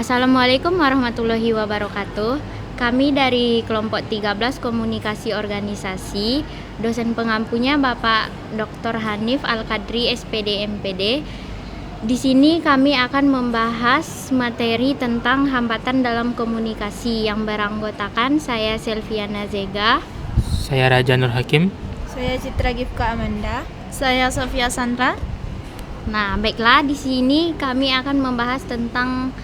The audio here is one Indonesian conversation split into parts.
Assalamualaikum warahmatullahi wabarakatuh. Kami dari kelompok 13 komunikasi organisasi, dosen pengampunya Bapak Dr. Hanif Al-Qadri SPD MPD. Di sini kami akan membahas materi tentang hambatan dalam komunikasi yang beranggotakan saya Selviana Zega, Saya Raja Nur Hakim. Saya Citra Gifka Amanda. Saya Sofia Sandra. Nah, baiklah, di sini kami akan membahas tentang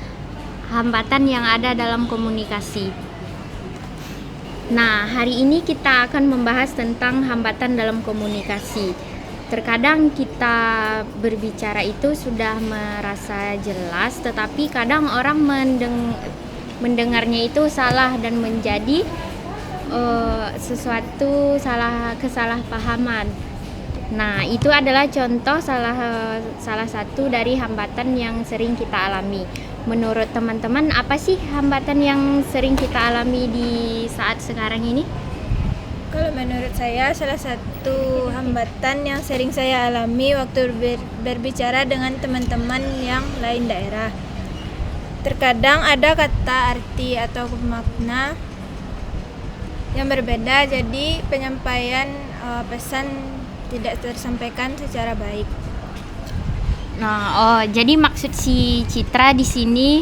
hambatan yang ada dalam komunikasi. Nah, hari ini kita akan membahas tentang hambatan dalam komunikasi. Terkadang kita berbicara itu sudah merasa jelas, tetapi kadang orang mendengarnya itu salah dan menjadi sesuatu kesalahpahaman. Nah, itu adalah contoh salah satu dari hambatan yang sering kita alami. Menurut teman-teman, apa sih hambatan yang sering kita alami di saat sekarang ini? Kalau menurut saya, salah satu hambatan yang sering saya alami waktu berbicara dengan teman-teman yang lain daerah. Terkadang ada kata, arti, atau makna yang berbeda, jadi penyampaian pesan tidak tersampaikan secara baik. Nah, jadi maksud si Citra di sini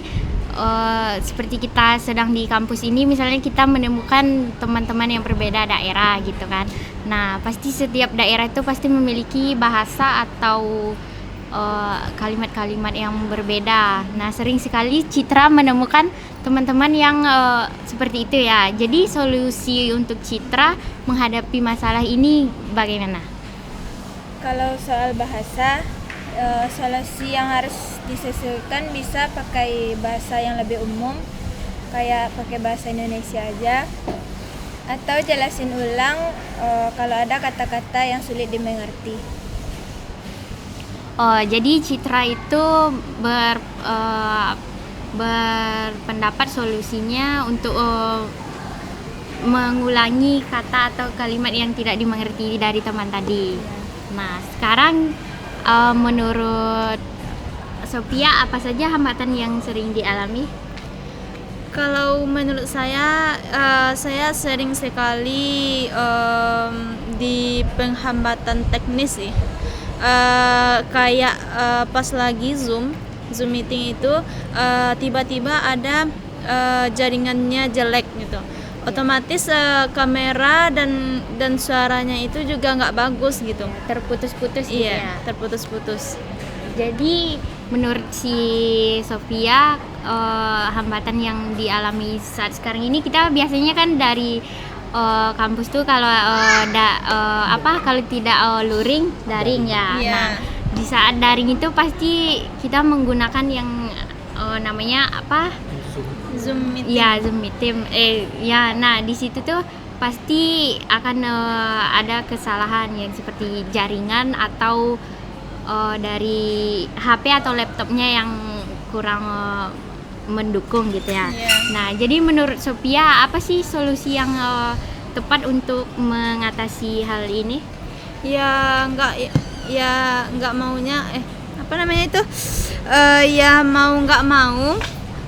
seperti kita sedang di kampus ini, misalnya kita menemukan teman-teman yang berbeda daerah gitu kan. Nah, pasti setiap daerah itu pasti memiliki bahasa atau kalimat-kalimat yang berbeda. Nah, sering sekali Citra menemukan teman-teman yang seperti itu ya. Jadi solusi untuk Citra menghadapi masalah ini bagaimana? Kalau soal bahasa, solusi yang harus disesuaikan bisa pakai bahasa yang lebih umum, kayak pakai bahasa Indonesia aja, atau jelasin ulang kalau ada kata-kata yang sulit dimengerti. Jadi Citra itu berpendapat solusinya untuk mengulangi kata atau kalimat yang tidak dimengerti dari teman tadi. Nah, sekarang menurut Sophia, apa saja hambatan yang sering dialami? Kalau menurut saya sering sekali di penghambatan teknis sih. Kayak pas lagi Zoom meeting itu tiba-tiba ada jaringannya jelek gitu. Otomatis kamera dan suaranya itu juga nggak bagus gitu. Terputus-putus gitu ya? Iya, terputus-putus. Jadi menurut si Sophia, hambatan yang dialami saat sekarang ini, kita biasanya kan dari kampus tuh kalau kalau tidak luring, daring ya. Iya. Nah, di saat daring itu pasti kita menggunakan yang namanya apa? Zoom meeting. Ya, Zoom meeting. Nah di situ tuh pasti akan ada kesalahan yang seperti jaringan atau dari HP atau laptopnya yang kurang mendukung gitu ya. Yeah. Nah, jadi menurut Sophia, apa sih solusi yang tepat untuk mengatasi hal ini? Ya nggak maunya apa namanya itu ya mau nggak mau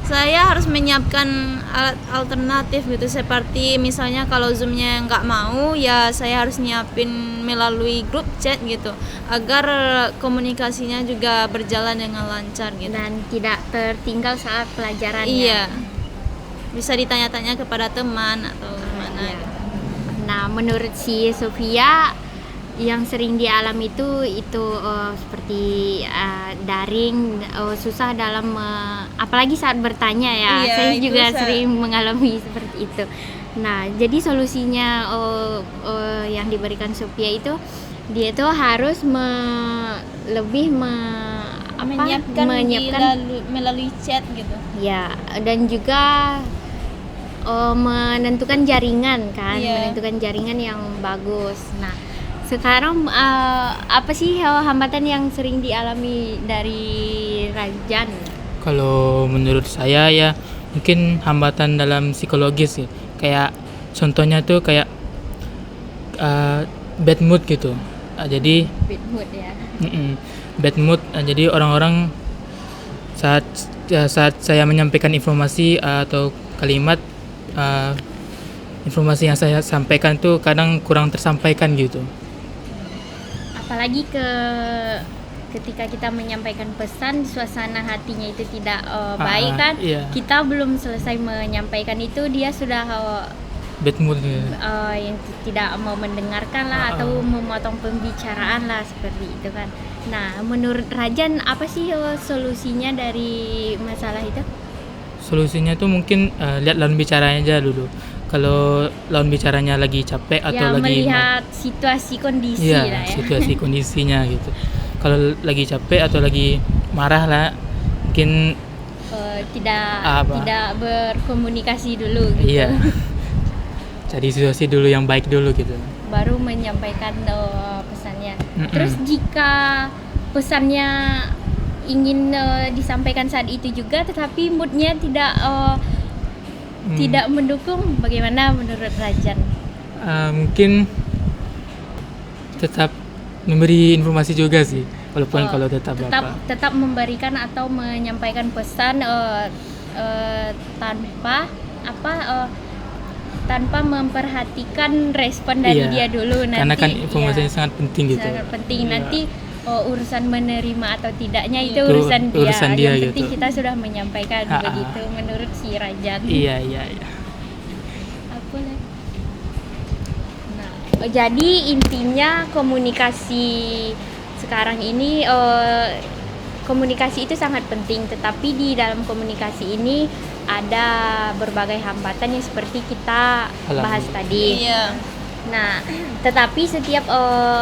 saya harus menyiapkan alat alternatif gitu, seperti misalnya kalau Zoom-nya nggak mau, ya saya harus nyiapin melalui grup chat gitu, agar komunikasinya juga berjalan dengan lancar gitu. Dan tidak tertinggal saat pelajaran. Iya, bisa ditanya-tanya kepada teman atau gimana. Iya. Nah, menurut si Sophia, yang sering dialami itu seperti daring, susah dalam apalagi saat bertanya ya. Iya, Saya itu juga sering mengalami seperti itu. Nah, jadi solusinya yang diberikan Sophia itu, dia tuh harus Menyiapkan melalui chat gitu. ya, dan juga menentukan jaringan kan, Iya. menentukan jaringan yang bagus. Nah, sekarang apa sih hambatan yang sering dialami dari Rajan? Kalau menurut saya ya mungkin hambatan dalam psikologis sih. Kayak contohnya tuh kayak bad mood gitu. Jadi Bad mood ya. bad mood. Jadi orang-orang saat saat saya menyampaikan informasi atau kalimat, informasi yang saya sampaikan tuh kadang kurang tersampaikan gitu. Apalagi ketika kita menyampaikan pesan, suasana hatinya itu tidak baik kan, iya. kita belum selesai menyampaikan itu dia sudah Bad mood gitu. yang tidak mau mendengarkan lah atau memotong pembicaraan lah seperti itu kan. Nah, menurut Rajan apa sih solusinya dari masalah itu? Solusinya tuh mungkin lihat lawan bicaranya aja dulu. Kalau lawan bicaranya lagi capek atau Ya, lagi melihat situasi kondisi iya, lah ya. situasi kondisinya gitu. Kalau lagi capek atau lagi marah lah, mungkin Apa? tidak berkomunikasi dulu gitu. iya. Cari situasi dulu yang baik dulu gitu. Baru menyampaikan pesannya. Mm-mm. Terus jika pesannya ingin disampaikan saat itu juga, tetapi moodnya tidak mendukung, bagaimana menurut Rajan? Mungkin tetap memberi informasi juga sih, walaupun kalau tetap apa. tetap memberikan atau menyampaikan pesan tanpa memperhatikan respon dari Iya, dia dulu nanti. karena kan informasinya ya, sangat penting gitu. sangat penting. Iya. Nanti urusan menerima atau tidaknya itu Itu urusan dia. urusan dia Yang penting gitu. kita sudah menyampaikan begitu menurut si Rajan. Iya. Apa lagi? Nah, jadi intinya komunikasi sekarang ini komunikasi itu sangat penting, tetapi di dalam komunikasi ini ada berbagai hambatan yang seperti kita Alami. bahas tadi. Iya. Nah, tetapi setiap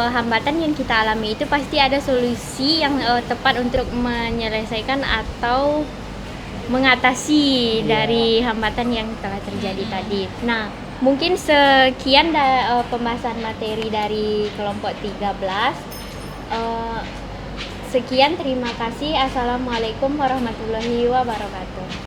hambatan yang kita alami itu pasti ada solusi yang tepat untuk menyelesaikan atau mengatasi dari hambatan yang telah terjadi tadi. Nah, mungkin sekian pembahasan materi dari kelompok 13. Sekian, terima kasih. Assalamualaikum warahmatullahi wabarakatuh.